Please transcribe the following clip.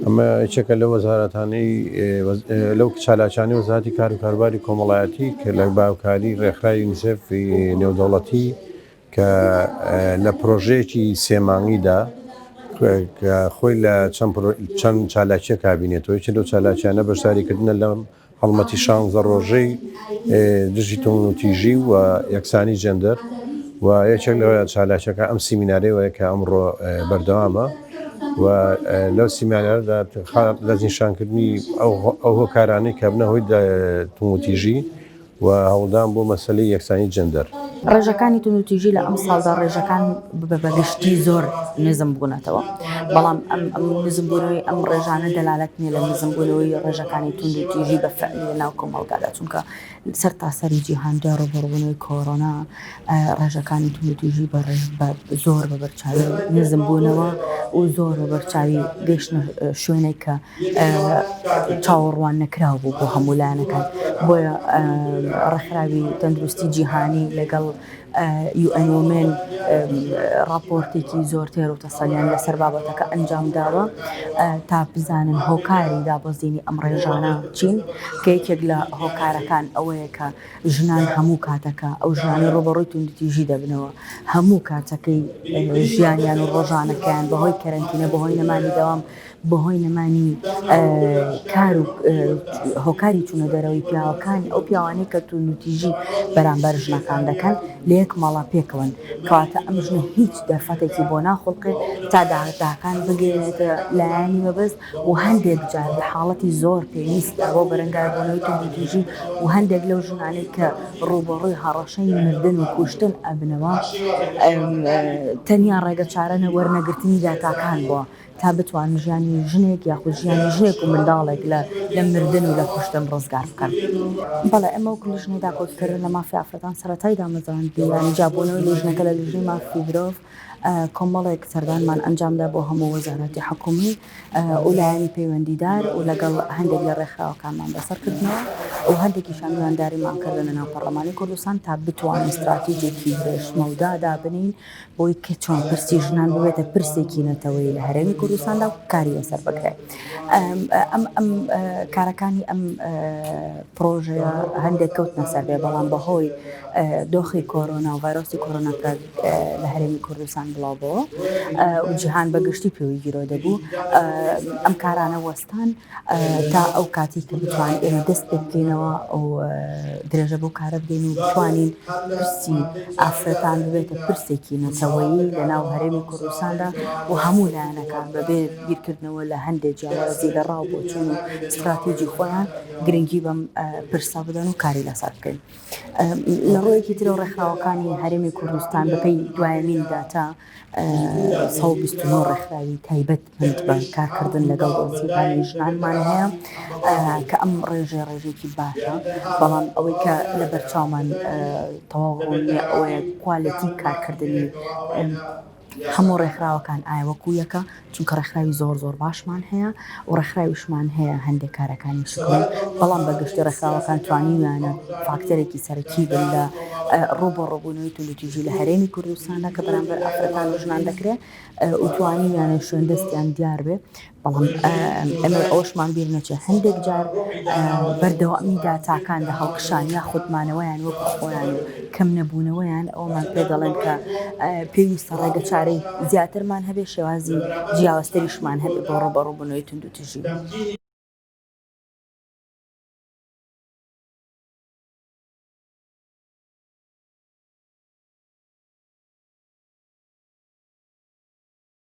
ئەمە یەکێکە لە وەزارەتانەی لەو چالاکیانەی وەزارەتی کار و کارباری کۆمەڵایەتی کە لە باوکاری ڕێکخراوی یونیسێف نێودەوڵەتی کە لە پرۆژەیەکی سێمانگیدا خۆی لە چەند چالاکیە کابینێتەوە یەکێک لەو چالاکیانە بەشداریکردنە لە هەڵمەتی 16 ڕۆژەی دژی تۆنوتیژی و یەکسانی جەندەر و یەکێک لەوە چالاکیەکە ئەم سیمینارەوەیە کە ئەمڕۆ بەردەوامە و لەو سیمینارەدا لە نیشانکردنی ئەو هۆکارانەی کە بنە هۆی تۆنوتیژی و هەوڵدان بۆ مەسەلەی یەکسانی جەندەر. ڕێژەکانی تونوتیژی لە ئەم ساڵدا ڕێژەکان بەگشتی زۆر نزم بوونەتەوە، بەڵام ئەم نزمبوونەوەی ئەم ڕێژانە دەلالەت نیە لە نزمبوونەوەی ڕێژەکانی تونوتیژی بە فعلی لە ناو کۆمەڵگادا، چونکە سەر تاسەری جیهاندا ڕوبەڕوونەوەی کۆڕۆنا ڕێژەکانی تونوتیژی زۆر بە بەرچاوی نزم بوونەوە و زۆر بە بەرچاوی گەیشتنە شوێنێک کە چاوەڕوان نەکراو بوو بۆ هەموو لایەنەکان. بۆیە ڕێکخراوی تەندروستی جیهانی لەگەڵ UN راپۆرتێکی زۆر تێر و تەسەلیان لەسەر بابەتەکە ئەنجام داوە تا بزانن هۆکاری دابەزینی ئەم ڕێژانە چین، کە یەکێک لە هۆکارەکان ئەوەیە کە ژنان هەموو کاتەکە ئەو ژنانی ڕوبەڕووی توندوتیژی دەبنەوە هەموو کاتەکەی ژیانیان و ڕۆژانەکەیان بەهۆی کەرەنتینە بەهۆی نەمانی دەوام بەهۆی نەمانی کار و هۆکاری چوونە دەرەوەی پیاوەکان ئەو پیاوانەی کە توندوتیژی بەرامبەر ژنەکان دەکەن لە یەک ماڵا پێکەوەن، کەواتە ئەم ژنە هیچ دەرفەتێکی بۆ ناخڵقێ تا داهاتاکان بگەێنێتە لایانی مەبەست و هەندێک جار لە حاڵەتی زۆر پێویست بۆ بەرەنگاربوونەوەی توندوتیژی و هەندێک لەو ژنانەی کە ڕوبەڕووی هەڕەشەی مردن و کوشتن ئەبنەوە تەنیا ڕێگە چارە وەرنەگرتنی داتاکان بووە تا بتوان ژیانی ژنێک یاخود ژیانی ژنێک و منداڵێک لە مردن و لە کوشتن ڕزگار بکەن. بەڵێ ئەمە وەکو لیژنەی داگۆزکردن لە مافی ئافرەتان سەرەتای دامەزراندی یانی جابوونەوەی لیژنەکە لە لیژنەی مافی مرۆڤ کۆمەڵێک سەردانمان ئەنجامدا بۆ هەموو وەزارەتی حکومی و لایەنی پەیوەندیدار و لەگەڵ هەندێک لە ڕێکخراوەکانمان بەسەرکردنەوە و هەندێکیشان میوانداریمان کردن لە ناو پەرلەمانی کوردستان تا بتوانین استراتیجێکی بێشمەودا دابنین بۆی کە چۆن پرسی ژنان ببێتە پرسێکی نەتەوەی لە هەرێمی کوردستاندا و کاری لەسەر بکرێت. ئەم کارەکانی ئەم پرۆژەیە هەندێک کەوتنە سەر بێ، بەڵام بەهۆی دۆخی کۆرۆنا و ڤایرۆسی کۆرۆناکە لە هەرێمی کوردستان بڵاوبەوە و جیهان بەگشتی پێوەی گیرۆ دەبوو ئەم کارانە وەستان تا ئەو کاتی کە بتوانین ئێمە دەست پێ بکەینەوە و درێژە بۆ کارە بدەین و بتوانین پرسی ئافرەتان ببێتە پرسێکی نەتەوەیی لە ناو هەرێمی کوردستاندا و هەموو لایەنەکان بەبێ بیرکردنەوە لە هەندێک جیاوازی لە ڕاو بۆ چوون و استراتیجی خۆیان گرنگی بەم پرسا بدەن و کاری لەسەر بکەین. لە ڕۆیەکی ترە ڕێکخراوەکانی هەرێمی کوردستان بەپێی دوایەمیندا تا 129 ڕێکخراوی تایبەتمەند بە کارکردن لەگەڵ وەزیرانی ژنانمان هەیە کە ئەم ڕێژێکی باشە، بەڵام ئەوەی کە لە بەرچاومان تەواو ڕوونیە ئەوەیە کوالەتی کارکردنی هەموو ڕێکخراوەکان ئایا وەکو یەکە، چونکە ڕێکخراوی زۆر باشمان هەیە و ڕێکخراویشمان هەیە هەندێک کارەکانی شکڵ، بەڵام بەگشتی ڕێکخراوەکان توانیویانە فاکتەرێکی سەرەکی بن لە ڕوبەڕووبوونەوەی توندوتیژی لە هەرێمی کوردستاندا کە بەرامبەر ئافرەتان و ژنان دەکرێت و توانیویانە شوێندەستیان دیار بێ، بەڵام ئەمە ئەوشمان بیر نەچێ هەندێک جار بەردەوامی داتاکان لە هەڵکشان یا خودمانەوەیان وەکو خۆیان و کەم نەبوونەوەیان ئەومان پێ دەڵێن کە پێویستە ڕێگە چارەی زیاترمان هەبێ، شێوازی جیاوازتریشمان هەبێ بۆ ڕوبەڕووبوونەوەی توندوتیژی.